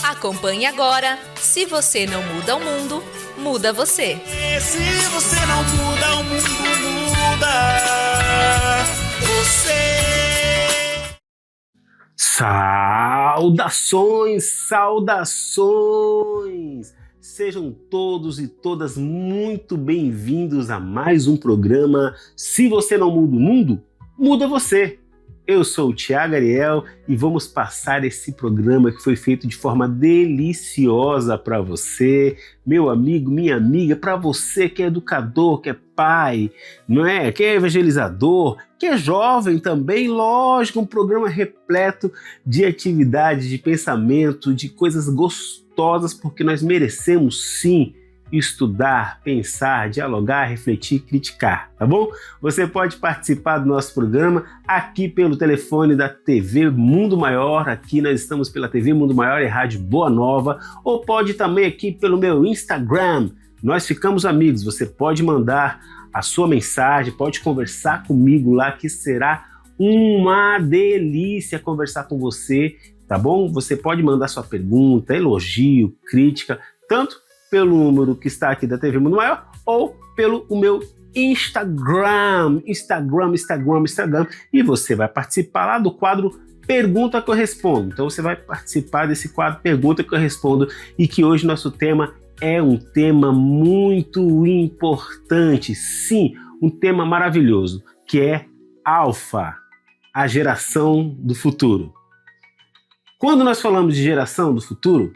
Acompanhe agora. Se você não muda o mundo, muda você. Se você não muda, o mundo muda você. Saudações, saudações! Sejam todos e todas muito bem-vindos a mais um programa Se Você Não Muda o Mundo, Muda Você! Eu sou o Thiago Ariel e vamos passar esse programa que foi feito de forma deliciosa para você, meu amigo, minha amiga, para você que é educador, que é pai, não é? Que é evangelizador, que é jovem também, lógico, um programa repleto de atividades, de pensamento, de coisas gostosas, porque nós merecemos sim estudar, pensar, dialogar, refletir, criticar, tá bom? Você pode participar do nosso programa aqui pelo telefone da TV Mundo Maior, aqui nós estamos pela TV Mundo Maior e Rádio Boa Nova, ou pode também aqui pelo meu Instagram, nós ficamos amigos, você pode mandar a sua mensagem, pode conversar comigo lá, que será uma delícia conversar com você, tá bom? Você pode mandar sua pergunta, elogio, crítica, tanto pelo número que está aqui da TV Mundo Maior ou pelo o meu Instagram, e você vai participar lá do quadro Pergunta que eu Respondo. Então você vai participar desse quadro Pergunta que eu Respondo e que hoje nosso tema é um tema muito importante, sim, um tema maravilhoso, que é Alfa, a geração do futuro. Quando nós falamos de geração do futuro,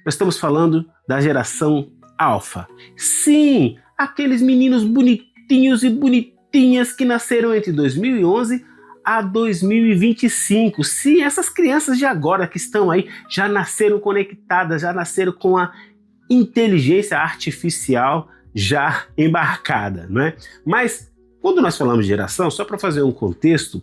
nós estamos falando da geração Alfa. Sim, aqueles meninos bonitinhos e bonitinhas que nasceram entre 2011 a 2025. Sim, essas crianças de agora que estão aí já nasceram conectadas, já nasceram com a inteligência artificial já embarcada, não é? Mas quando nós falamos de geração, só para fazer um contexto,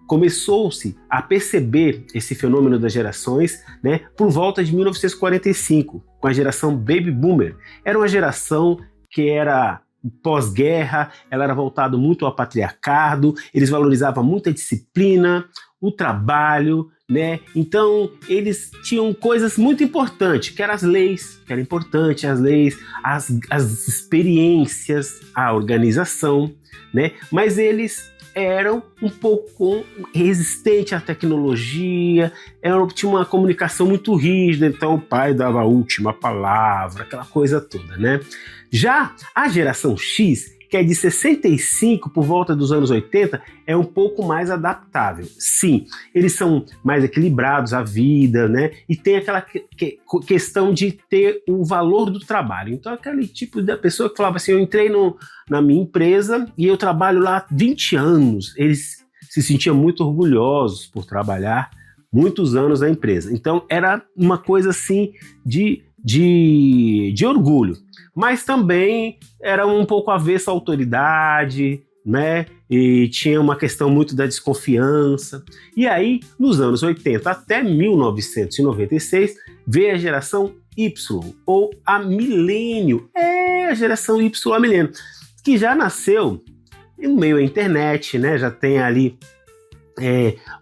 começou-se a perceber esse fenômeno das gerações, né, por volta de 1945, com a geração Baby Boomer. Era uma geração que era pós-guerra, ela era voltada muito ao patriarcado, eles valorizavam muito a disciplina, o trabalho, né? Então eles tinham coisas muito importantes, que eram as leis, que era importante as leis, as experiências, a organização, né? Mas eles eram um pouco resistentes à tecnologia, tinha uma comunicação muito rígida, então o pai dava a última palavra, aquela coisa toda, né? Já a geração X, que é de 65 por volta dos anos 80, é um pouco mais adaptável. Sim, eles são mais equilibrados à vida, né? E tem aquela questão de ter o valor do trabalho. Então, aquele tipo da pessoa que falava assim, eu entrei na minha empresa e eu trabalho lá há 20 anos. Eles se sentiam muito orgulhosos por trabalhar muitos anos na empresa. Então, era uma coisa assim de orgulho. Mas também era um pouco avesso à autoridade, né? E tinha uma questão muito da desconfiança. E aí, nos anos 80 até 1996, veio a geração Y, ou a milênio. A geração Y, a milênio, que já nasceu no meio da internet, né? Já tem ali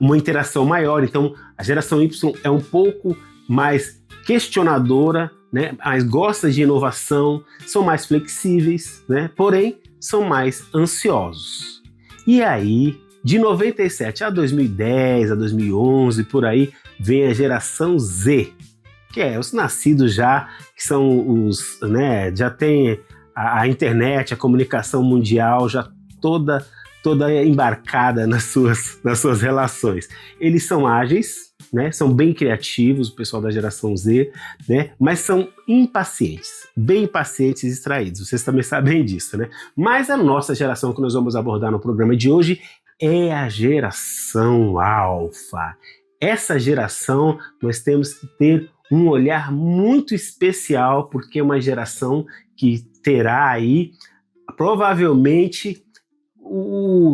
uma interação maior. Então, a geração Y é um pouco mais questionadora, né? Mas gosta de inovação, são mais flexíveis, né? Porém, são mais ansiosos. E aí, de 97 a 2010, a 2011, por aí, vem a geração Z, que é os nascidos já, que são os, né? Já tem a internet, a comunicação mundial já toda embarcada nas suas relações. Eles são ágeis, né? São bem criativos, o pessoal da geração Z, né? Mas são impacientes, bem impacientes e distraídos. Vocês também sabem disso, né? Mas a nossa geração que nós vamos abordar no programa de hoje é a geração Alfa. Essa geração nós temos que ter um olhar muito especial, porque é uma geração que terá aí provavelmente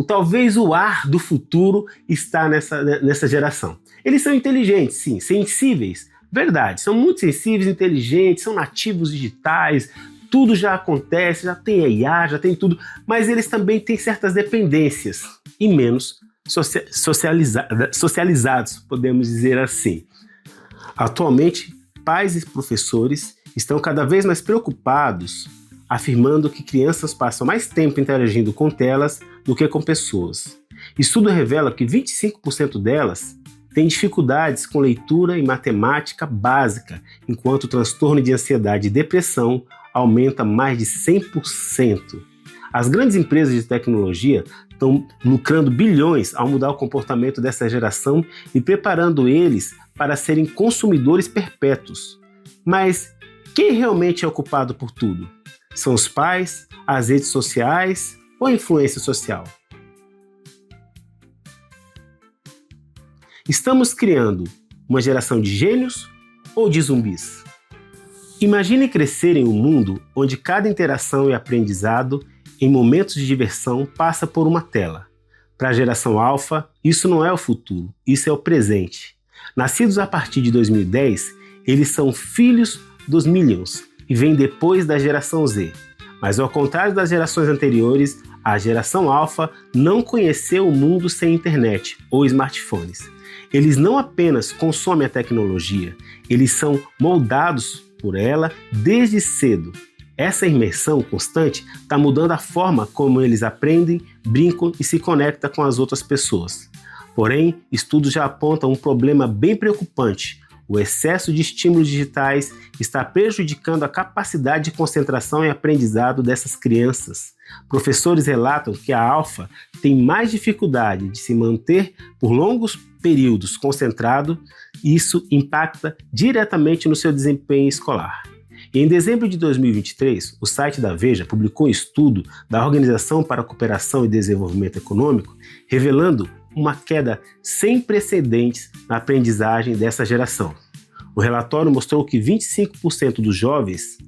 talvez o ar do futuro está nessa geração. Eles são inteligentes, sim, sensíveis, verdade, são muito sensíveis, inteligentes, são nativos digitais, tudo já acontece, já tem IA, já tem tudo, mas eles também têm certas dependências e menos socializados, podemos dizer assim. Atualmente, pais e professores estão cada vez mais preocupados, afirmando que crianças passam mais tempo interagindo com telas do que com pessoas. Estudo revela que 25% delas têm dificuldades com leitura e matemática básica, enquanto o transtorno de ansiedade e depressão aumenta mais de 100%. As grandes empresas de tecnologia estão lucrando bilhões ao mudar o comportamento dessa geração e preparando eles para serem consumidores perpétuos. Mas quem realmente é o culpado por tudo? São os pais, as redes sociais ou a influência social? Estamos criando uma geração de gênios ou de zumbis? Imagine crescer em um mundo onde cada interação e aprendizado em momentos de diversão passa por uma tela. Para a geração alfa, isso não é o futuro, isso é o presente. Nascidos a partir de 2010, eles são filhos dos Millennials e vêm depois da geração Z. Mas ao contrário das gerações anteriores, a geração alfa não conheceu o mundo sem internet ou smartphones. Eles não apenas consomem a tecnologia, eles são moldados por ela desde cedo. Essa imersão constante está mudando a forma como eles aprendem, brincam e se conectam com as outras pessoas. Porém, estudos já apontam um problema bem preocupante. O excesso de estímulos digitais está prejudicando a capacidade de concentração e aprendizado dessas crianças. Professores relatam que a alfa tem mais dificuldade de se manter por longos períodos concentrado e isso impacta diretamente no seu desempenho escolar. Em dezembro de 2023, o site da Veja publicou um estudo da Organização para a Cooperação e Desenvolvimento Econômico, revelando uma queda sem precedentes na aprendizagem dessa geração. O relatório mostrou que 25% dos jovens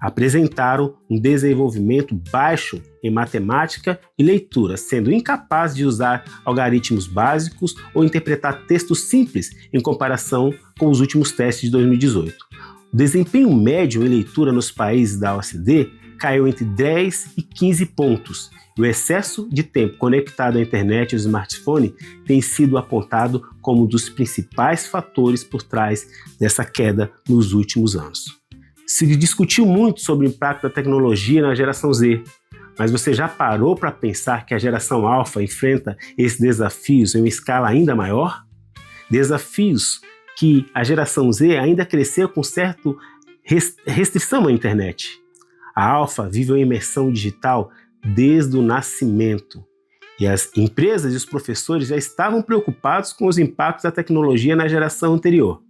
apresentaram um desenvolvimento baixo em matemática e leitura, sendo incapazes de usar algoritmos básicos ou interpretar textos simples em comparação com os últimos testes de 2018. O desempenho médio em leitura nos países da OECD caiu entre 10 e 15 pontos. E o excesso de tempo conectado à internet e ao smartphone tem sido apontado como um dos principais fatores por trás dessa queda nos últimos anos. Se discutiu muito sobre o impacto da tecnologia na geração Z, mas você já parou para pensar que a geração alfa enfrenta esses desafios em uma escala ainda maior? Desafios que a geração Z ainda cresceu com certa restrição à internet. A alfa vive uma imersão digital desde o nascimento. E as empresas e os professores já estavam preocupados com os impactos da tecnologia na geração anterior.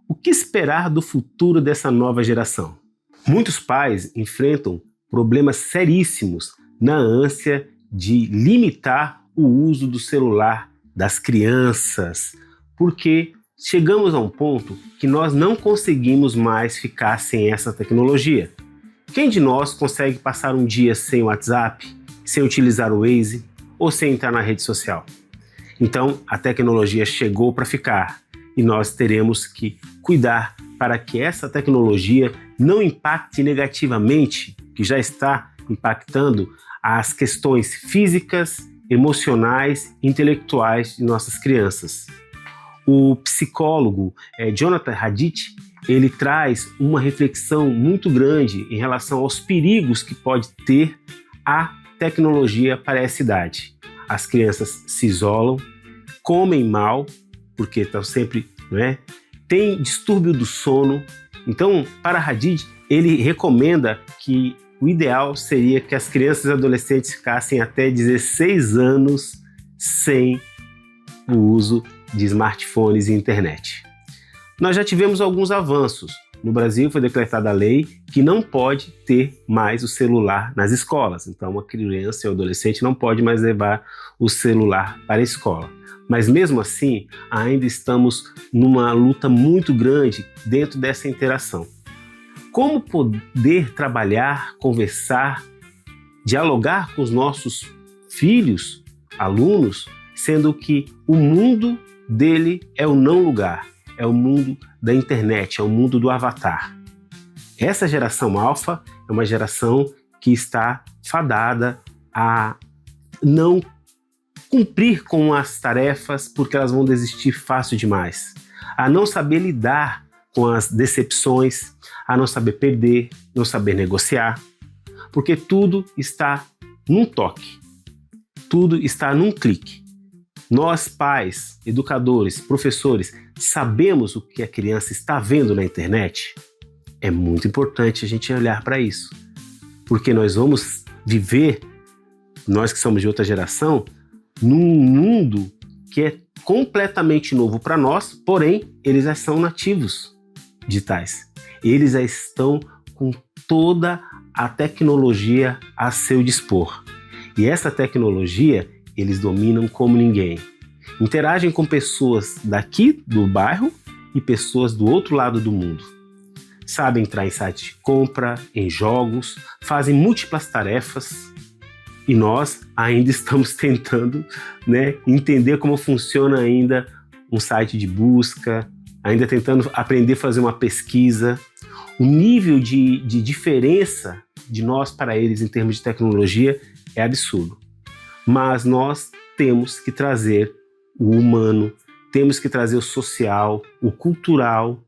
O que esperar do futuro dessa nova geração? Muitos pais enfrentam problemas seríssimos na ânsia de limitar o uso do celular das crianças, porque chegamos a um ponto que nós não conseguimos mais ficar sem essa tecnologia. Quem de nós consegue passar um dia sem o WhatsApp, sem utilizar o Waze ou sem entrar na rede social? Então, a tecnologia chegou para ficar e nós teremos que cuidar para que essa tecnologia não impacte negativamente, que já está impactando as questões físicas, emocionais e intelectuais de nossas crianças. O psicólogo Jonathan Haidt, ele traz uma reflexão muito grande em relação aos perigos que pode ter a tecnologia para essa idade. As crianças se isolam, comem mal, porque estão sempre, tem distúrbio do sono. Então, para Haidt, ele recomenda que o ideal seria que as crianças e adolescentes ficassem até 16 anos sem o uso de smartphones e internet. Nós já tivemos alguns avanços. No Brasil foi decretada a lei que não pode ter mais o celular nas escolas. Então, uma criança ou adolescente não pode mais levar o celular para a escola. Mas mesmo assim, ainda estamos numa luta muito grande dentro dessa interação. Como poder trabalhar, conversar, dialogar com os nossos filhos, alunos, sendo que o mundo dele é o não lugar, é o mundo da internet, é o mundo do avatar. Essa geração alfa é uma geração que está fadada a não cumprir com as tarefas porque elas vão desistir fácil demais, a não saber lidar com as decepções, a não saber perder, não saber negociar, porque tudo está num toque, tudo está num clique. Nós, pais, educadores, professores, sabemos o que a criança está vendo na internet? É muito importante a gente olhar para isso, porque nós vamos viver, nós que somos de outra geração, num mundo que é completamente novo para nós, porém, eles já são nativos digitais. Eles já estão com toda a tecnologia a seu dispor. E essa tecnologia, eles dominam como ninguém. Interagem com pessoas daqui do bairro e pessoas do outro lado do mundo. Sabem entrar em site de compra, em jogos, fazem múltiplas tarefas. E nós ainda estamos tentando, né, entender como funciona ainda um site de busca, ainda tentando aprender a fazer uma pesquisa. O nível de diferença de nós para eles em termos de tecnologia é absurdo. Mas nós temos que trazer o humano, temos que trazer o social, o cultural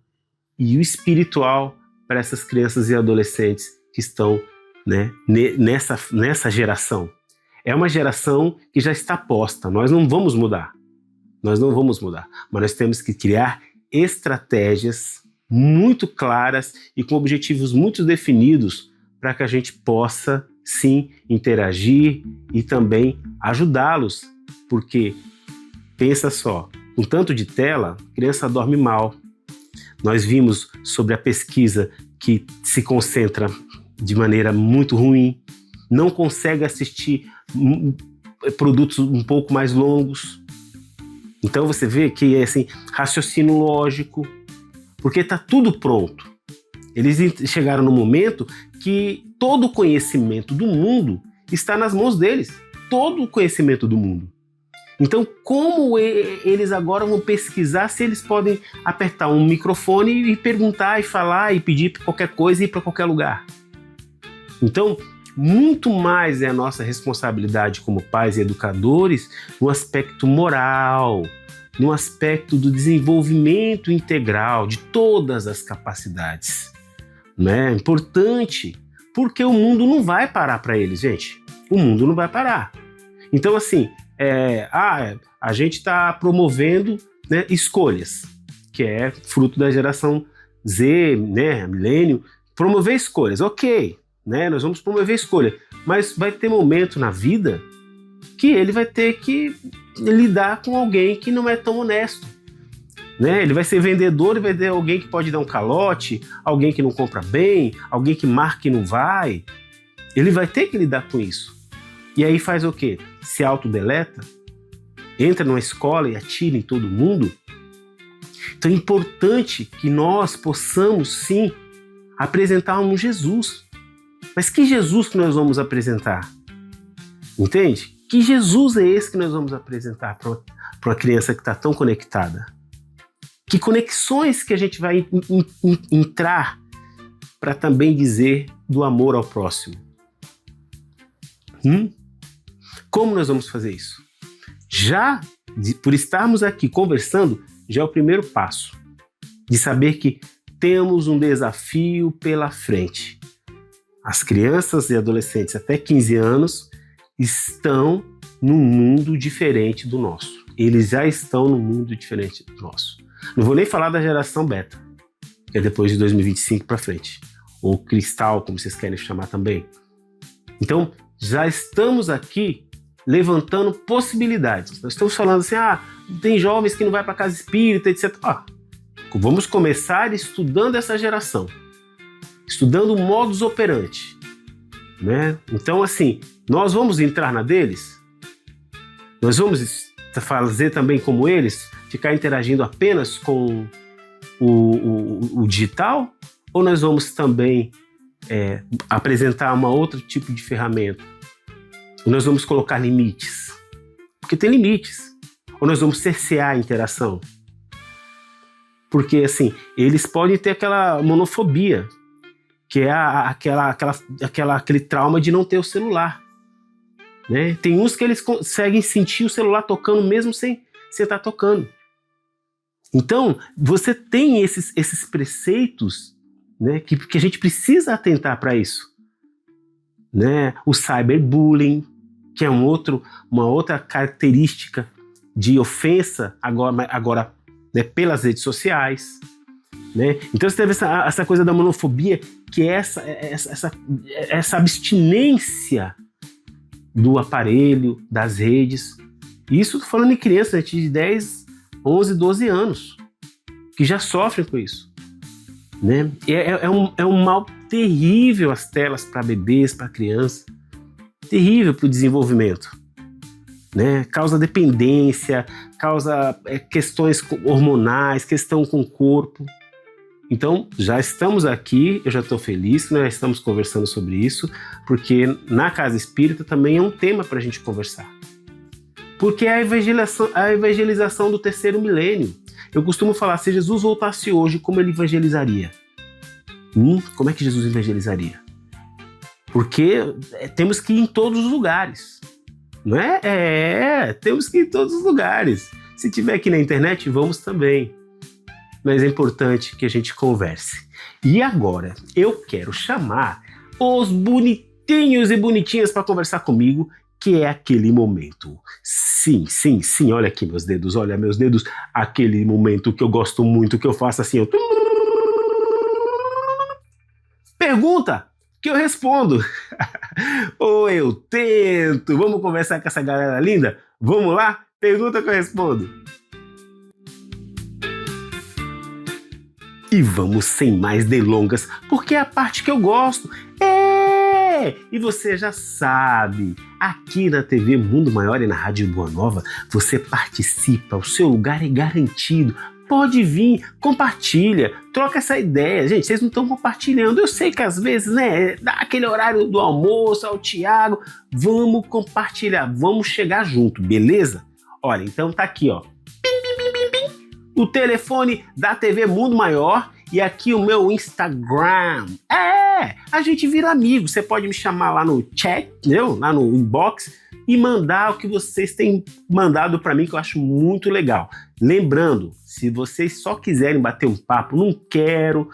e o espiritual para essas crianças e adolescentes que estão, né, nessa geração. É uma geração que já está posta, nós não vamos mudar, mas nós temos que criar estratégias muito claras e com objetivos muito definidos para que a gente possa, sim, interagir e também ajudá-los, porque, pensa só, com tanto de tela, a criança dorme mal. Nós vimos sobre a pesquisa que se concentra de maneira muito ruim, não consegue assistir produtos um pouco mais longos. Então você vê que é assim, raciocínio lógico, porque está tudo pronto. Eles chegaram no momento que todo o conhecimento do mundo está nas mãos deles. Todo o conhecimento do mundo. Então, como eles agora vão pesquisar se eles podem apertar um microfone e perguntar e falar e pedir qualquer coisa e ir para qualquer lugar? Então, muito mais é a nossa responsabilidade como pais e educadores no aspecto moral, no aspecto do desenvolvimento integral de todas as capacidades. Né? Importante, porque o mundo não vai parar para eles, gente. O mundo não vai parar. Então, assim, a gente está promovendo, né, escolhas, que é fruto da geração Z, né, milênio, promover escolhas, ok, né, nós vamos promover escolha, mas vai ter momento na vida que ele vai ter que lidar com alguém que não é tão honesto, né? Ele vai ser vendedor e vai ter alguém que pode dar um calote, alguém que não compra bem, alguém que marca e não vai. Ele vai ter que lidar com isso. E aí faz o quê? Se autodeleta, entra numa escola e atira em todo mundo. Então é importante que nós possamos, sim, apresentar um Jesus. Mas que Jesus que nós vamos apresentar? Entende? Que Jesus é esse que nós vamos apresentar para uma criança que está tão conectada? Que conexões que a gente vai entrar para também dizer do amor ao próximo? Como nós vamos fazer isso? Já, por estarmos aqui conversando, já é o primeiro passo de saber que temos um desafio pela frente. As crianças e adolescentes até 15 anos estão num mundo diferente do nosso. Eles já estão num mundo diferente do nosso. Não vou nem falar da geração beta, que é depois de 2025 para frente. Ou cristal, como vocês querem chamar também. Então, já estamos aqui levantando possibilidades. Nós estamos falando assim, tem jovens que não vai para casa espírita, etc. Vamos começar estudando essa geração. Estudando o modus operandi. Né? Então, assim, nós vamos entrar na deles? Nós vamos fazer também como eles? Ficar interagindo apenas com o digital? Ou nós vamos também apresentar um outro tipo de ferramenta? Ou nós vamos colocar limites? Porque tem limites. Ou nós vamos cercear a interação? Porque, assim, eles podem ter aquela monofobia, que é aquele trauma de não ter o celular. Né? Tem uns que eles conseguem sentir o celular tocando mesmo sem você estar tocando. Então, você tem esses preceitos, né, que a gente precisa atentar para isso. Né? O cyberbullying, que é uma outra característica de ofensa agora né, pelas redes sociais. Né? Então você teve essa coisa da monofobia, que é essa abstinência do aparelho, das redes. Isso falando em crianças de 10, 11, 12 anos, que já sofrem com isso. Né? É um mal terrível as telas para bebês, para crianças. Terrível para o desenvolvimento. Né? Causa dependência, causa questões hormonais, questão com o corpo. Então, já estamos aqui, eu já estou feliz que nós estamos conversando sobre isso, porque na Casa Espírita também é um tema para a gente conversar. Porque é a evangelização do terceiro milênio. Eu costumo falar, se Jesus voltasse hoje, como ele evangelizaria? Como é que Jesus evangelizaria? Porque temos que ir em todos os lugares. Não é? Temos que ir em todos os lugares. Se tiver aqui na internet, vamos também. Mas é importante que a gente converse. E agora, eu quero chamar os bonitinhos e bonitinhas para conversar comigo, que é aquele momento. Sim, olha aqui meus dedos, aquele momento que eu gosto muito, que eu faço assim, ó. Pergunta que eu respondo. Ou eu tento. Vamos conversar com essa galera linda? Vamos lá? Pergunta que eu respondo. E vamos sem mais delongas, porque é a parte que eu gosto. E você já sabe, aqui na TV Mundo Maior e na Rádio Boa Nova, você participa, o seu lugar é garantido. Pode vir, compartilha, troca essa ideia. Gente, vocês não estão compartilhando. Eu sei que às vezes, né, dá aquele horário do almoço ao Thiago. Vamos compartilhar, vamos chegar junto, beleza? Olha, então tá aqui, ó. O telefone da TV Mundo Maior e aqui o meu Instagram. A gente vira amigo. Você pode me chamar lá no chat, entendeu? Lá no inbox e mandar o que vocês têm mandado para mim, que eu acho muito legal. Lembrando, se vocês só quiserem bater um papo, não quero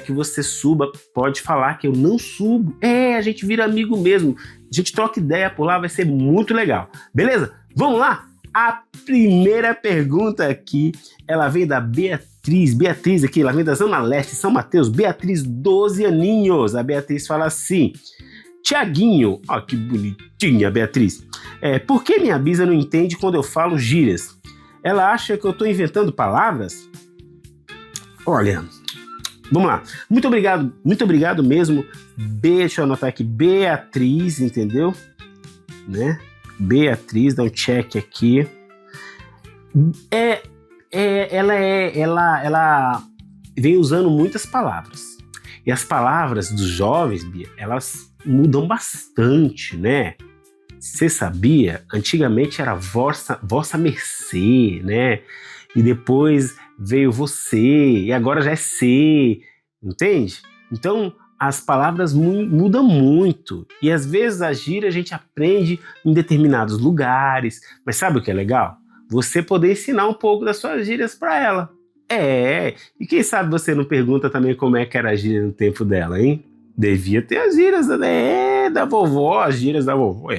que você suba, pode falar que eu não subo. A gente vira amigo mesmo. A gente troca ideia por lá, vai ser muito legal. Beleza? Vamos lá? A primeira pergunta aqui, ela vem da Beatriz aqui, ela vem da Zona Leste, São Mateus, Beatriz, 12 aninhos. A Beatriz fala assim: Tiaguinho, ó que bonitinha Beatriz, por que minha bisa não entende quando eu falo gírias? Ela acha que eu tô inventando palavras? Olha, vamos lá, muito obrigado mesmo, deixa eu anotar aqui, Beatriz, entendeu? Né? Beatriz, dá um check aqui. Ela vem usando muitas palavras. E as palavras dos jovens, Bia, elas mudam bastante, né? Você sabia? Antigamente era vossa mercê, né? E depois veio você, e agora já é ser, entende? Então, as palavras mudam muito. E às vezes a gíria a gente aprende em determinados lugares. Mas sabe o que é legal? Você poder ensinar um pouco das suas gírias para ela. E quem sabe você não pergunta também como é que era a gíria no tempo dela, hein? Devia ter as gírias da vovó, as gírias da vovó.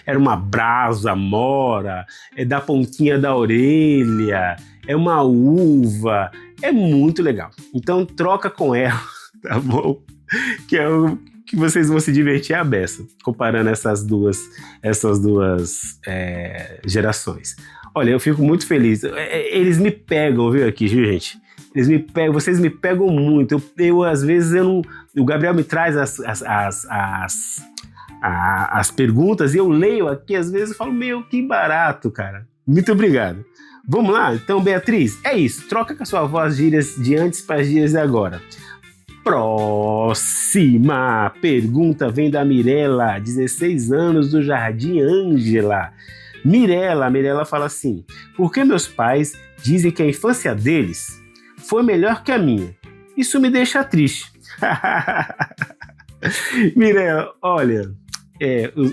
Era uma brasa mora, da pontinha da orelha, é uma uva. É muito legal. Então troca com ela. Tá bom? Que vocês vão se divertir à beça, comparando essas duas gerações. Olha, eu fico muito feliz. Eles me pegam, viu, aqui, gente? Eles me pegam, vocês me pegam muito. Eu às vezes, o Gabriel me traz as perguntas e eu leio aqui, às vezes eu falo, meu, que barato, cara. Muito obrigado. Vamos lá? Então, Beatriz, é isso. Troca com a sua voz gírias de antes para as gírias de agora. Próxima pergunta vem da Mirela, 16 anos, do Jardim Ângela. Mirela fala assim: por que meus pais dizem que a infância deles foi melhor que a minha? Isso me deixa triste. Mirela, olha,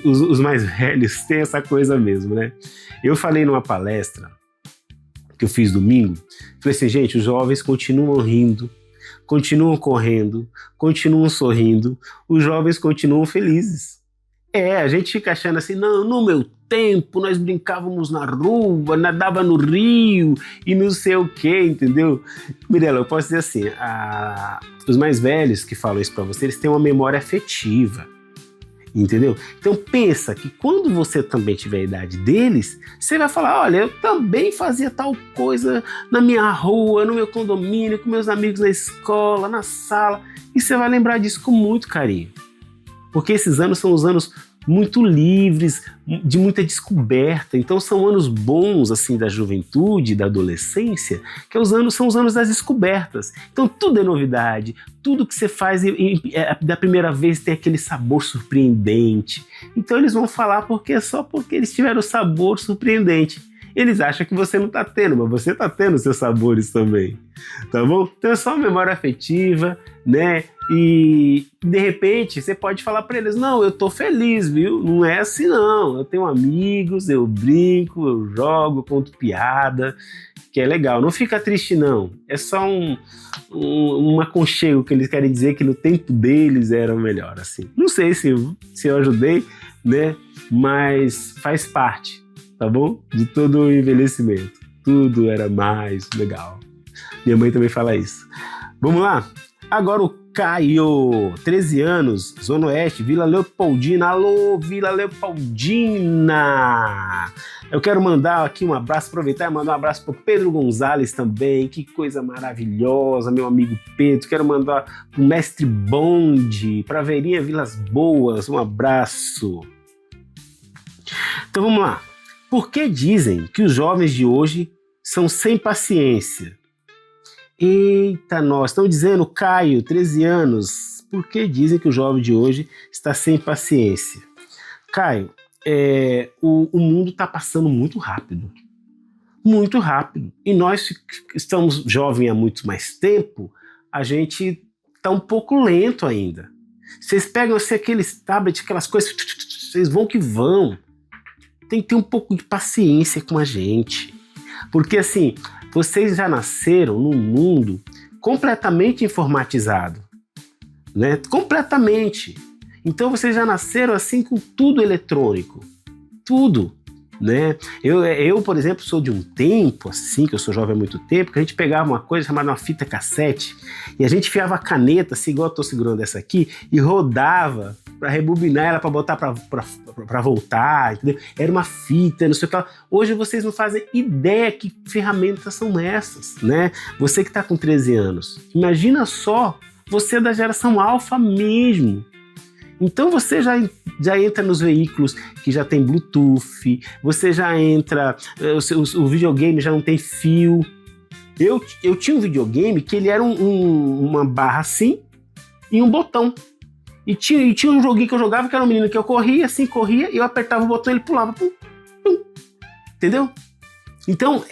os mais velhos têm essa coisa mesmo, né? Eu falei numa palestra que eu fiz domingo. Falei assim, gente, os jovens continuam rindo, continuam correndo, continuam sorrindo, os jovens continuam felizes. A gente fica achando assim, não, no meu tempo nós brincávamos na rua, nadava no rio e não sei o que, entendeu? Mirela, eu posso dizer assim, os mais velhos que falam isso pra você, eles têm uma memória afetiva, entendeu? Então pensa que quando você também tiver a idade deles, você vai falar, olha, eu também fazia tal coisa na minha rua, no meu condomínio, com meus amigos na escola, na sala, e você vai lembrar disso com muito carinho. Porque esses anos são os anos muito livres, de muita descoberta. Então são anos bons assim da juventude, da adolescência, que são os anos das descobertas. Então tudo é novidade, tudo que você faz da primeira vez tem aquele sabor surpreendente. Então eles vão falar só porque eles tiveram o sabor surpreendente. Eles acham que você não está tendo, mas você está tendo seus sabores também, tá bom? Então é só uma memória afetiva, né? E de repente você pode falar para eles, não, eu tô feliz, viu? Não é assim não, eu tenho amigos, eu brinco, eu jogo, eu conto piada, que é legal. Não fica triste não, é só um aconchego que eles querem dizer que no tempo deles era melhor, assim. Não sei se eu ajudei, né? Mas faz parte, tá bom? De todo o envelhecimento. Tudo era mais legal. Minha mãe também fala isso. Vamos lá? Agora o Caio, 13 anos, Zona Oeste, Vila Leopoldina. Alô, Vila Leopoldina! Eu quero mandar aqui um abraço, aproveitar e mandar um abraço pro Pedro Gonzalez também. Que coisa maravilhosa, meu amigo Pedro. Quero mandar pro Mestre Bonde, pra Verinha Vilas Boas, um abraço. Então vamos lá. Por que dizem que os jovens de hoje são sem paciência? Eita, nós estão dizendo, Caio, 13 anos, por que dizem que o jovem de hoje está sem paciência? Caio, o mundo está passando muito rápido, e nós estamos jovens há muito mais tempo, a gente está um pouco lento ainda. Vocês pegam aqueles tablets, aquelas coisas, vocês vão que vão. Tem que ter um pouco de paciência com a gente, porque assim, vocês já nasceram num mundo completamente informatizado, né? Completamente. Então vocês já nasceram assim com tudo eletrônico, tudo, né? Eu, por exemplo, sou de um tempo assim, que eu sou jovem há muito tempo, que a gente pegava uma coisa chamada uma fita cassete e a gente enfiava a caneta, assim, igual eu tô segurando essa aqui, e rodava para rebobinar ela, para botar para voltar, entendeu? Era uma fita, não sei o que lá. Hoje vocês não fazem ideia que ferramentas são essas, né? Você que está com 13 anos, imagina só, você é da geração alfa mesmo. Então você já entra nos veículos que já tem Bluetooth, você já entra, o videogame já não tem fio. Eu tinha um videogame que ele era uma barra assim e um botão. E tinha um joguinho que eu jogava que era um menino que eu corria, e eu apertava o botão e ele pulava. Pum, pum. Entendeu? Então,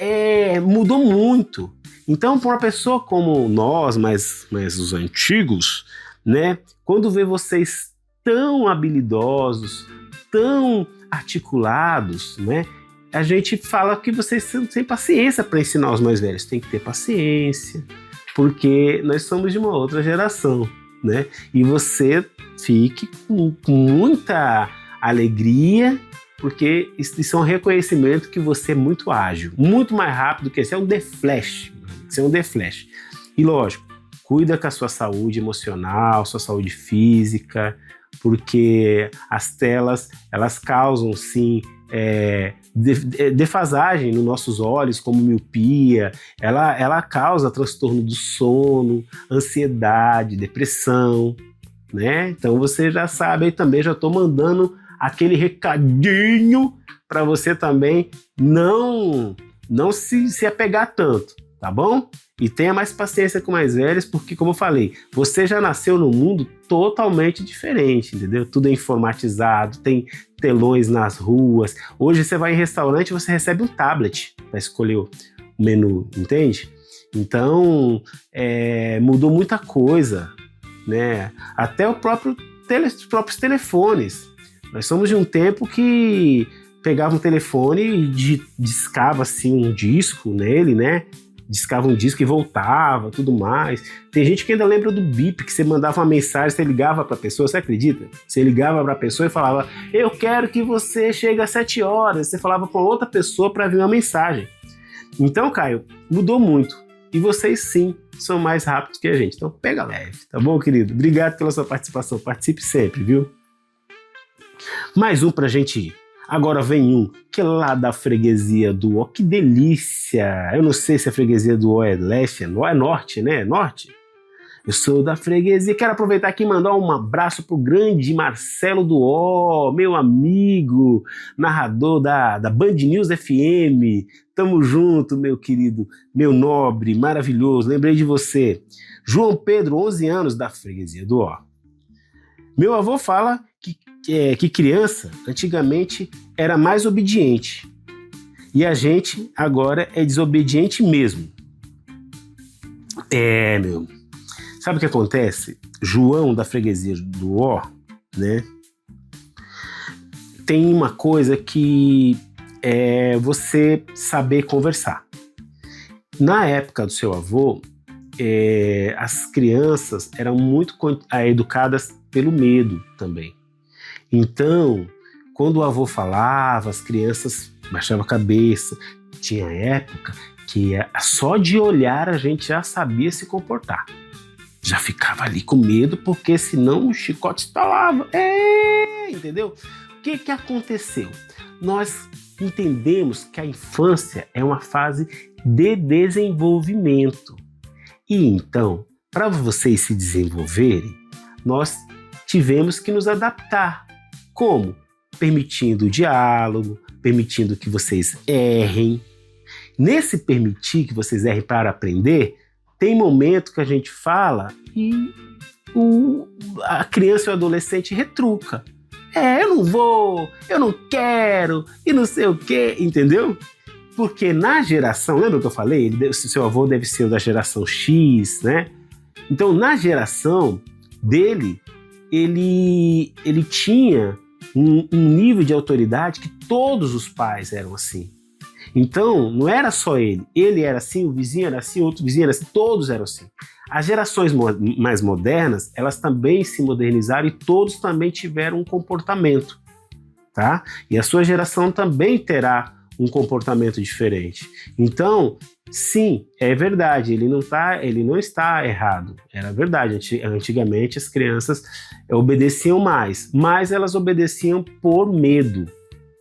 mudou muito. Então, para uma pessoa como nós, mais os antigos, né? Quando vê vocês tão habilidosos, tão articulados, né? A gente fala que vocês são sem paciência para ensinar os mais velhos. Tem que ter paciência, porque nós somos de uma outra geração, né? E você fique com muita alegria, porque isso é um reconhecimento que você é muito ágil, muito mais rápido que esse. É um The Flash. Isso é um The Flash. E lógico, cuida com a sua saúde emocional, sua saúde física, porque as telas, elas causam sim defasagem nos nossos olhos, como miopia, ela causa transtorno do sono, ansiedade, depressão, né? Então você já sabe, aí também já estou mandando aquele recadinho para você também não se apegar tanto, tá bom? E tenha mais paciência com mais velhos, porque, como eu falei, você já nasceu num mundo totalmente diferente, entendeu? Tudo é informatizado, tem telões nas ruas. Hoje você vai em restaurante e você recebe um tablet para escolher o menu, entende? Então, mudou muita coisa, né? Até os próprios telefones. Nós somos de um tempo que pegava um telefone e discava assim um disco nele, né? Discava um disco e voltava, tudo mais. Tem gente que ainda lembra do bip, que você mandava uma mensagem, você ligava pra pessoa, você acredita? Você ligava pra pessoa e falava, eu quero que você chegue às 7 horas. Você falava com outra pessoa pra vir uma mensagem. Então, Caio, mudou muito. E vocês, sim, são mais rápidos que a gente. Então, pega leve, tá bom, querido? Obrigado pela sua participação. Participe sempre, viu? Mais um pra gente ir. Agora vem um que é lá da freguesia do Ó. Que delícia! Eu não sei se a freguesia do Ó é leste, é norte, né? Norte? Eu sou da freguesia. Quero aproveitar aqui e mandar um abraço pro grande Marcelo do Ó, meu amigo, narrador da Band News FM. Tamo junto, meu querido, meu nobre, maravilhoso. Lembrei de você. João Pedro, 11 anos, da freguesia do Ó. Meu avô fala que criança, antigamente, era mais obediente. E a gente, agora, é desobediente mesmo. Meu. Sabe o que acontece? João, da freguesia do Ó, né? Tem uma coisa que é você saber conversar. Na época do seu avô, as crianças eram muito educadas pelo medo também. Então, quando o avô falava, as crianças baixavam a cabeça. Tinha época que só de olhar a gente já sabia se comportar. Já ficava ali com medo, porque senão o chicote estalava. Entendeu? O que aconteceu? Nós entendemos que a infância é uma fase de desenvolvimento. E então, para vocês se desenvolverem, nós tivemos que nos adaptar. Como? Permitindo o diálogo, permitindo que vocês errem. Nesse permitir que vocês errem para aprender, tem momento que a gente fala e a criança ou o adolescente retruca. Eu não vou, eu não quero, e não sei o quê, entendeu? Porque na geração, lembra que eu falei? Seu avô deve ser da geração X, né? Então, na geração dele, ele tinha um nível de autoridade que todos os pais eram assim. Então, não era só ele era assim, o vizinho era assim, outro vizinho era assim, todos eram assim. As gerações mais modernas, elas também se modernizaram e todos também tiveram um comportamento, tá? E a sua geração também terá um comportamento diferente. Então, sim, é verdade, ele não está errado. Era verdade, antigamente as crianças obedeciam mais, mas elas obedeciam por medo.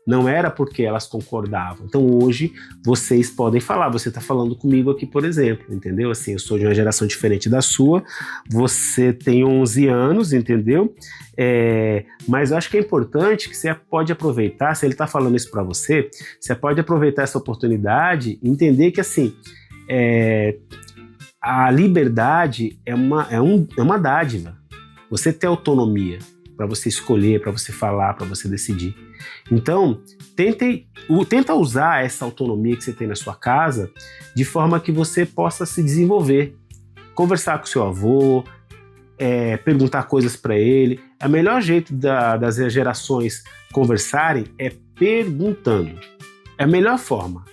Não era porque elas concordavam. Então hoje vocês podem falar, você está falando comigo aqui, por exemplo, entendeu? Assim, eu sou de uma geração diferente da sua, você tem 11 anos, entendeu? Mas eu acho que é importante que você pode aproveitar, se ele está falando isso para você, você pode aproveitar essa oportunidade e entender que assim, a liberdade é uma dádiva. Você ter autonomia para você escolher, para você falar, para você decidir. Então, tenta usar essa autonomia que você tem na sua casa de forma que você possa se desenvolver. Conversar com seu avô, perguntar coisas para ele. O melhor jeito das gerações conversarem é perguntando. É a melhor forma,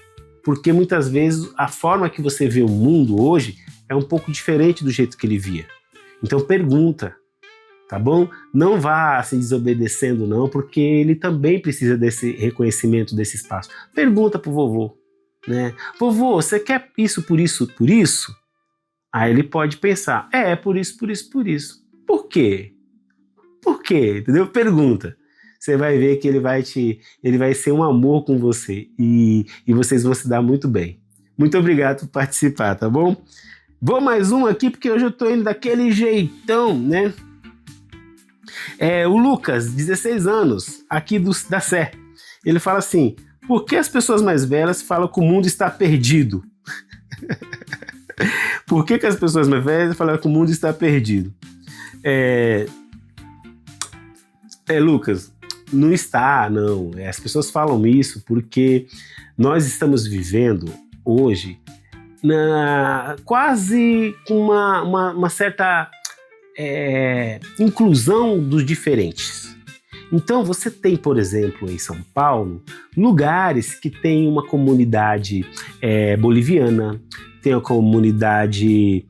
porque muitas vezes a forma que você vê o mundo hoje é um pouco diferente do jeito que ele via. Então pergunta. Tá bom? Não vá se desobedecendo não, porque ele também precisa desse reconhecimento, desse espaço. Pergunta pro vovô, né? Vovô, você quer isso, por isso, por isso? Aí ele pode pensar, por isso, por isso, por isso. Por quê? Por quê? Entendeu? Pergunta. Você vai ver que ele vai ser um amor com você e vocês vão se dar muito bem. Muito obrigado por participar, tá bom? Vou mais um aqui, porque hoje eu tô indo daquele jeitão, né? O Lucas, 16 anos, aqui da Sé. Ele fala assim: por que as pessoas mais velhas falam que o mundo está perdido? Por que as pessoas mais velhas falam que o mundo está perdido? Lucas, não está, não. As pessoas falam isso porque nós estamos vivendo hoje quase com uma certa inclusão dos diferentes. Então você tem, por exemplo, em São Paulo, lugares que tem uma comunidade boliviana, tem uma comunidade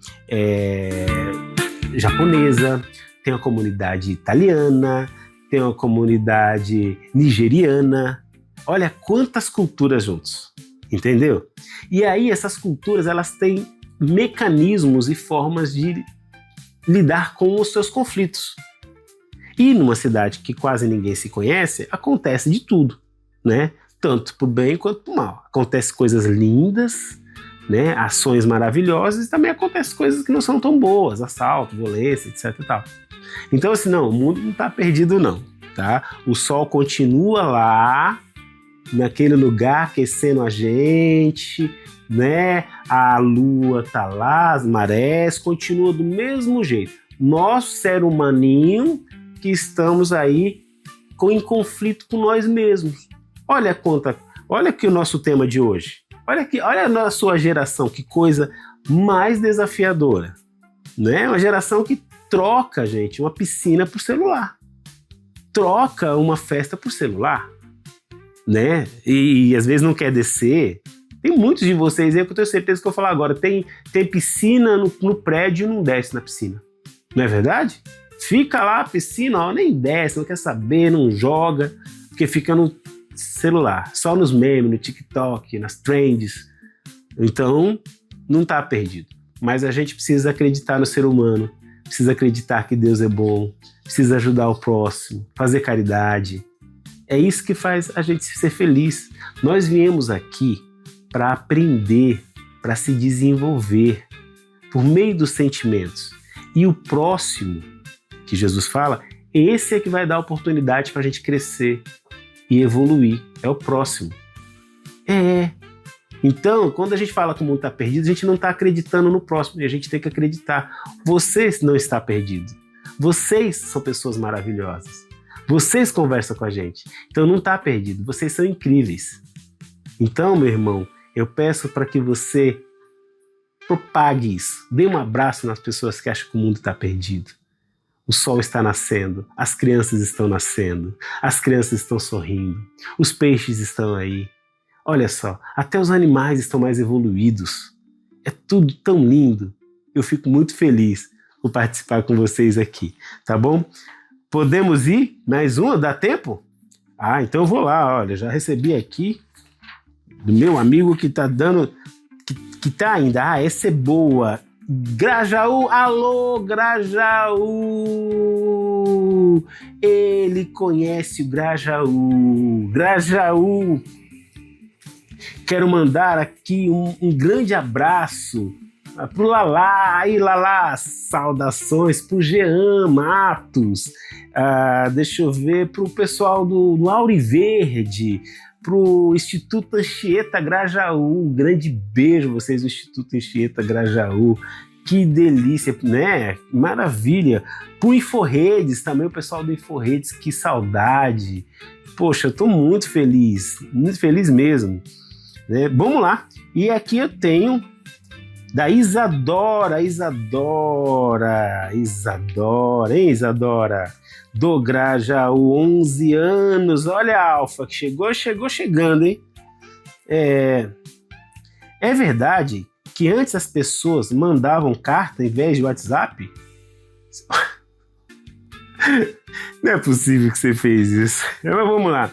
japonesa, tem uma comunidade italiana, tem uma comunidade nigeriana. Olha quantas culturas juntos, entendeu? E aí essas culturas, elas têm mecanismos e formas de lidar com os seus conflitos. E numa cidade que quase ninguém se conhece, acontece de tudo, né? Tanto pro bem quanto pro mal. Acontecem coisas lindas, né? Ações maravilhosas, e também acontecem coisas que não são tão boas, assalto, violência, etc e tal. Então assim, não, o mundo não tá perdido não, tá? O sol continua lá, naquele lugar, aquecendo a gente, né? A lua tá lá, as marés continuam do mesmo jeito. Nós, ser humaninho, que estamos aí em conflito com nós mesmos. Olha aqui o nosso tema de hoje. Olha a sua geração, que coisa mais desafiadora, né? Uma geração que troca, gente, uma piscina por celular. Troca uma festa por celular, né? E às vezes não quer descer. Tem muitos de vocês aí que eu tenho certeza que eu vou falar agora. Tem piscina no prédio e não desce na piscina. Não é verdade? Fica lá a piscina, ó, nem desce, não quer saber, não joga, porque fica no celular, só nos memes, no TikTok, nas trends. Então, não está perdido. Mas a gente precisa acreditar no ser humano, precisa acreditar que Deus é bom, precisa ajudar o próximo, fazer caridade. É isso que faz a gente ser feliz. Nós viemos aqui para aprender, para se desenvolver por meio dos sentimentos. E o próximo, que Jesus fala, esse é que vai dar oportunidade para a gente crescer e evoluir. É o próximo. Então, quando a gente fala que o mundo está perdido, a gente não está acreditando no próximo, e a gente tem que acreditar. Você não está perdido. Vocês são pessoas maravilhosas. Vocês conversam com a gente. Então não está perdido. Vocês são incríveis. Então, meu irmão, eu peço para que você propague isso. Dê um abraço nas pessoas que acham que o mundo está perdido. O sol está nascendo, as crianças estão nascendo, as crianças estão sorrindo, os peixes estão aí. Olha só, até os animais estão mais evoluídos. É tudo tão lindo. Eu fico muito feliz por participar com vocês aqui, tá bom? Podemos ir? Mais uma? Dá tempo? Então eu vou lá, olha, já recebi aqui do meu amigo que tá dando, que tá ainda, essa é boa. Grajaú, alô, Grajaú! Ele conhece o Grajaú. Grajaú! Quero mandar aqui um grande abraço pro Lalá. Aí, Lalá, saudações pro Jean Matos. Deixa eu ver, pro pessoal do Auriverde, pro Instituto Anchieta Grajaú. Um grande beijo vocês do Instituto Anchieta Grajaú. Que delícia, né? Maravilha. Pro Inforredes também, o pessoal do Inforredes, que saudade. Poxa, eu tô muito feliz mesmo. Né? Vamos lá. E aqui eu tenho da Isadora, hein, Isadora? Do Grajaú, 11 anos. Olha a Alfa, que chegou chegando, hein? É verdade que antes as pessoas mandavam carta em vez de WhatsApp? Não é possível que você fez isso. Mas vamos lá.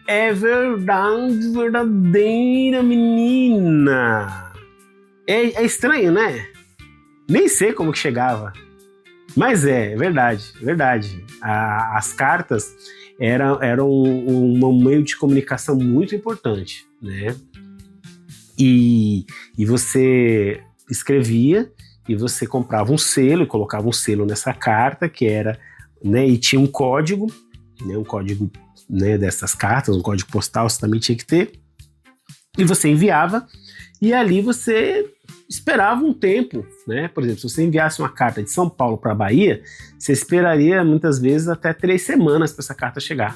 É verdade, verdadeira, menina. É estranho, né? Nem sei como que chegava. Mas é verdade. As cartas eram um meio de comunicação muito importante, né? E você escrevia e você comprava um selo e colocava um selo nessa carta que era, né? E tinha um código, né? Um código, né, dessas cartas, um código postal você também tinha que ter. E você enviava e ali você esperava um tempo, né? Por exemplo, se você enviasse uma carta de São Paulo para Bahia, você esperaria muitas vezes até 3 semanas para essa carta chegar,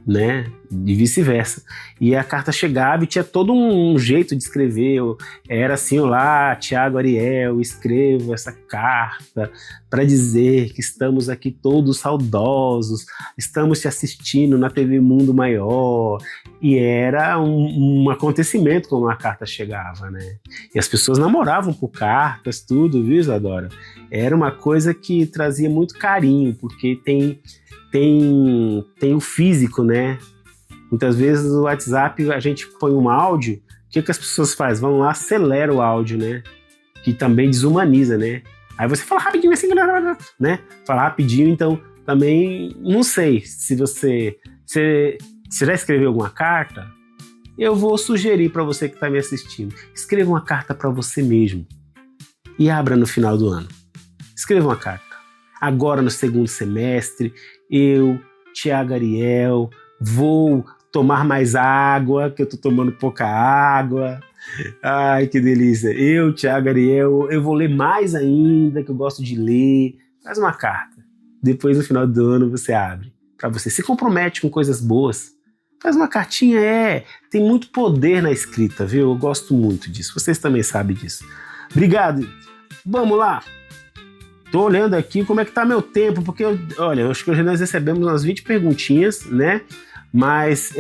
né? e vice-versa. E a carta chegava e tinha todo um jeito de escrever. Era assim: olá, Tiago Ariel, escrevo essa carta para dizer que estamos aqui todos saudosos, estamos te assistindo na TV Mundo Maior. E era um acontecimento quando a carta chegava, né? E as pessoas namoravam por cartas, tudo, viu, Isadora? Era uma coisa que trazia muito carinho, porque tem o físico, né? Muitas vezes no WhatsApp a gente põe um áudio, o que as pessoas fazem? Vão lá, acelera o áudio, né? Que também desumaniza, né? Aí você fala rapidinho assim, né? Fala rapidinho, então também não sei se você já escreveu alguma carta. Eu vou sugerir para você que está me assistindo, escreva uma carta para você mesmo e abra no final do ano. Escreva uma carta. Agora no segundo semestre, eu, Tiago Ariel, vou tomar mais água, que eu tô tomando pouca água. Ai, que delícia. Eu, Tiago Ariel, eu vou ler mais ainda, que eu gosto de ler. Faz uma carta. Depois, no final do ano, você abre. Para você. Se compromete com coisas boas. Faz uma cartinha, tem muito poder na escrita, viu? Eu gosto muito disso. Vocês também sabem disso. Obrigado. Vamos lá. Tô olhando aqui como é que tá meu tempo, porque, olha, acho que hoje nós recebemos umas 20 perguntinhas, né? Mas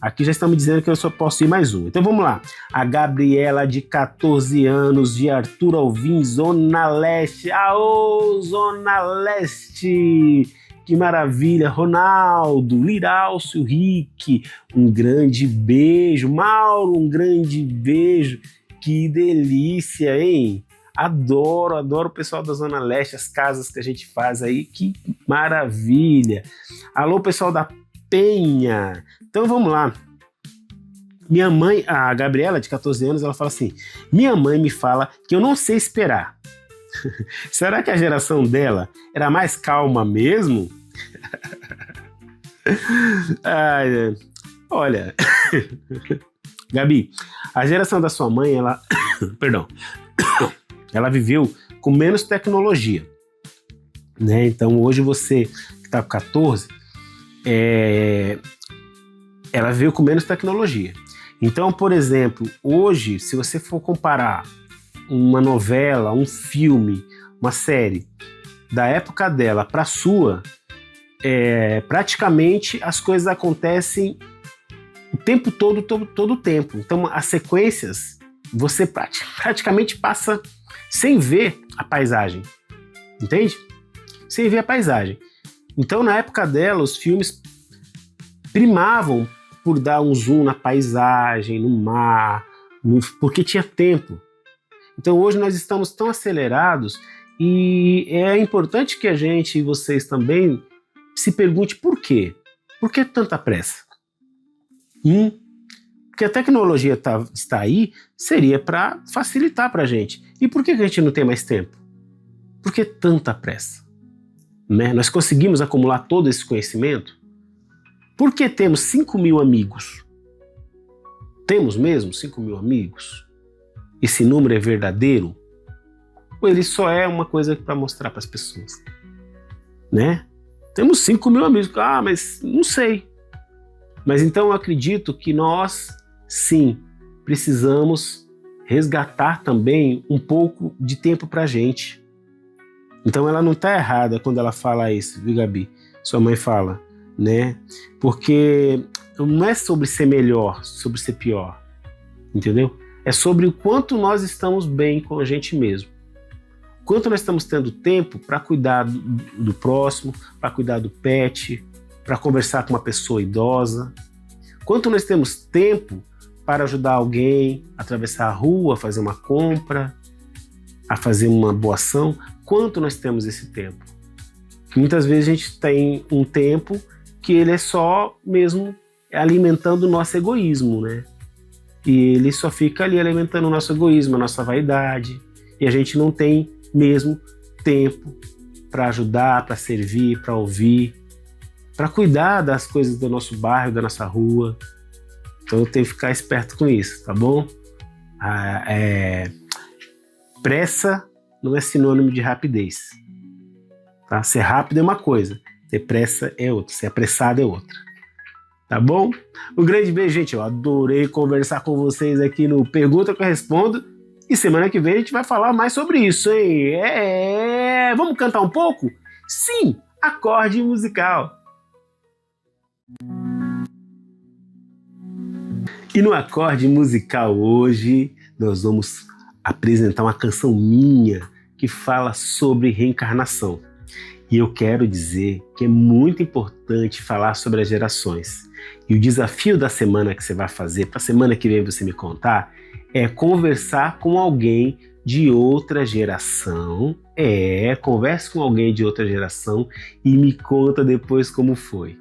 aqui já estão me dizendo que eu só posso ir mais um. Então vamos lá. A Gabriela, de 14 anos, de Arthur Alvim, Zona Leste. Aô, Zona Leste! Que maravilha! Ronaldo, Lirálcio, Rick, um grande beijo. Mauro, um grande beijo. Que delícia, hein? Adoro o pessoal da Zona Leste, as casas que a gente faz aí, que maravilha. Alô, pessoal da Penha. Então vamos lá. Minha mãe, a Gabriela, de 14 anos, ela fala assim: minha mãe me fala que eu não sei esperar. Será que a geração dela era mais calma mesmo? Olha, Gabi, a geração da sua mãe, ela perdão, ela viveu com menos tecnologia, né? Então hoje você que está com 14, ela veio com menos tecnologia. Então, por exemplo, hoje, se você for comparar uma novela, um filme, uma série da época dela para a sua, praticamente as coisas acontecem o tempo todo o tempo. Então, as sequências, você praticamente passa sem ver a paisagem, entende? Sem ver a paisagem. Então, na época dela, os filmes primavam por dar um zoom na paisagem, no mar, porque tinha tempo. Então, hoje nós estamos tão acelerados e é importante que a gente e vocês também se pergunte por quê? Por que tanta pressa? Porque a tecnologia está aí, seria para facilitar para a gente. E por que a gente não tem mais tempo? Por que tanta pressa? Né? Nós conseguimos acumular todo esse conhecimento? Por que temos 5.000 amigos? Temos mesmo 5.000 amigos? Esse número é verdadeiro? Ou ele só é uma coisa para mostrar para as pessoas? Né? Temos 5.000 amigos. Mas não sei. Mas então eu acredito que nós, sim, precisamos resgatar também um pouco de tempo para a gente. Então ela não está errada quando ela fala isso, viu, Gabi? Sua mãe fala, né? Porque não é sobre ser melhor, sobre ser pior, entendeu? É sobre o quanto nós estamos bem com a gente mesmo. Quanto nós estamos tendo tempo para cuidar do próximo, para cuidar do pet, para conversar com uma pessoa idosa. Quanto nós temos tempo para ajudar alguém a atravessar a rua, a fazer uma compra, a fazer uma boa ação. Quanto nós temos esse tempo? Muitas vezes a gente tem um tempo que ele é só mesmo alimentando o nosso egoísmo, né? E ele só fica ali alimentando o nosso egoísmo, a nossa vaidade. E a gente não tem mesmo tempo para ajudar, para servir, para ouvir, para cuidar das coisas do nosso bairro, da nossa rua. Então eu tenho que ficar esperto com isso, tá bom? Pressa não é sinônimo de rapidez. Tá? Ser rápido é uma coisa, ter pressa é outra, ser apressado é outra. Tá bom? Um grande beijo, gente. Eu adorei conversar com vocês aqui no Pergunta que eu Respondo. E semana que vem a gente vai falar mais sobre isso, hein? Vamos cantar um pouco? Sim, acorde musical. E no acorde musical hoje nós vamos apresentar uma canção minha que fala sobre reencarnação. E eu quero dizer que é muito importante falar sobre as gerações. E o desafio da semana que você vai fazer, para a semana que vem você me contar, é conversar com alguém de outra geração. Converse com alguém de outra geração e me conta depois como foi.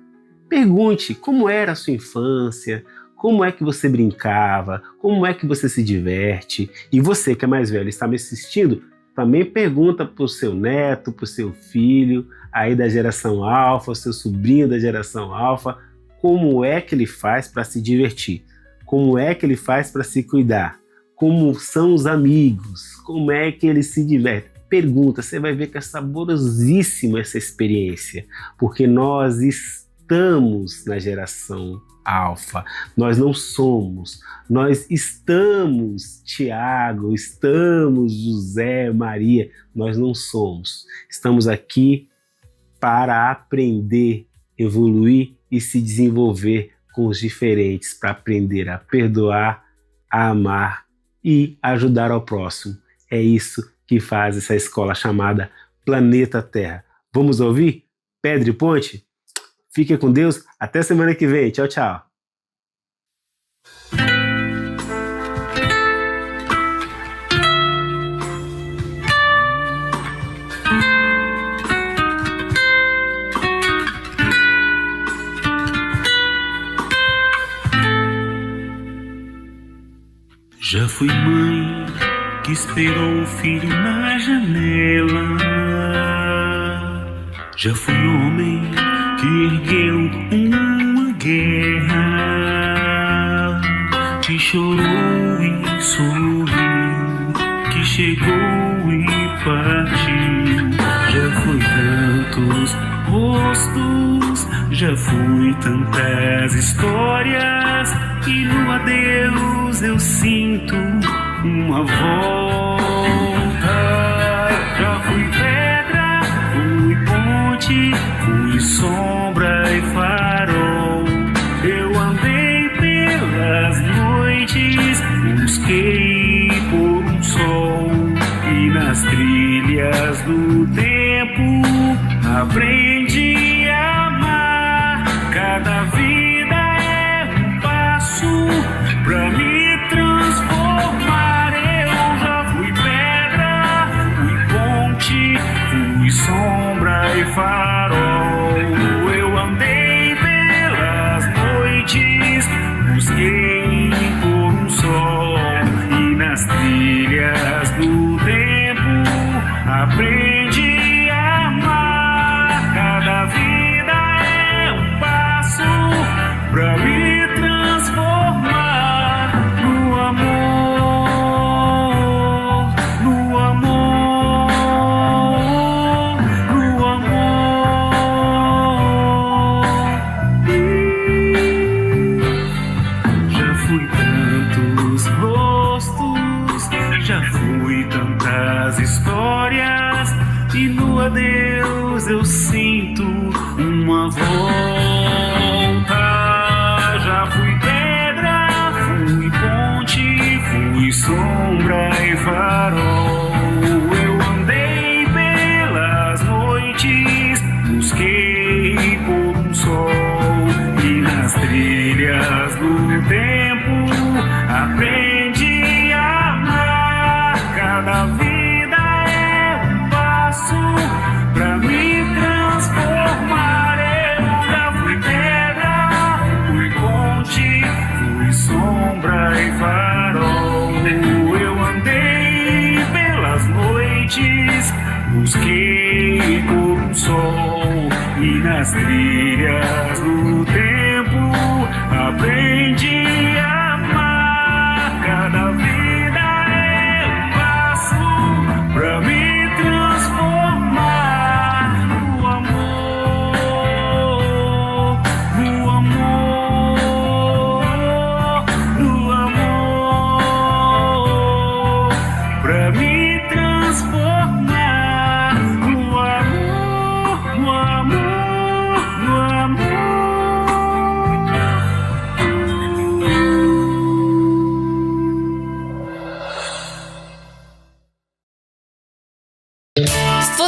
Pergunte como era a sua infância, como é que você brincava, como é que você se diverte. E você que é mais velho e está me assistindo, também pergunta para o seu neto, para o seu filho, aí da geração alfa, o seu sobrinho da geração alfa, como é que ele faz para se divertir, como é que ele faz para se cuidar, como são os amigos, como é que ele se diverte. Pergunta, você vai ver que é saborosíssima essa experiência, porque nós estamos na geração alfa, nós não somos, nós estamos Tiago, estamos José, Maria, nós não somos. Estamos aqui para aprender, evoluir e se desenvolver com os diferentes, para aprender a perdoar, a amar e ajudar ao próximo. É isso que faz essa escola chamada Planeta Terra. Vamos ouvir? Pedra e Ponte? Fique com Deus, até semana que vem. Tchau, tchau. Já fui mãe que esperou o filho na janela. Já fui homem que ergueu uma guerra, que chorou e sorriu, que chegou e partiu. Já fui tantos rostos, já fui tantas histórias, e no adeus eu sinto uma volta. Já fui pedra, fui ponte, fui sombra e farol. Eu andei pelas noites, busquei por um sol, e nas trilhas do tempo aprendi a amar. Cada vida é um passo pra me transformar. Eu já fui pedra, fui ponte, fui sombra e farol. Eu andei pelas noites, busquei por um sol, e nas trilhas do tempo aprendi a amar. Cada vida é um passo pra me transformar no amor, no amor, no amor. Já fui tantos rostos, já fui tantas histórias, e no adeus eu sinto uma volta. Já fui pedra, fui ponte, fui sombra e farol. Eu andei pelas noites, busquei por um sol, e nas trilhas do tempo aprendi a amar. Cada vida é um passo pra me transformar. Eu já fui pedra, fui ponte, fui sombra e farol. Eu andei pelas noites, busquei por um sol, e nas trilhas do tempo aprendi a amar. Cada vida é um passo pra me transformar no amor, no amor.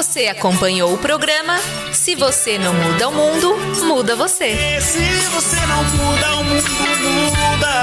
Você acompanhou o programa Se Você Não Muda o Mundo, Muda Você. Se você não muda, o mundo muda.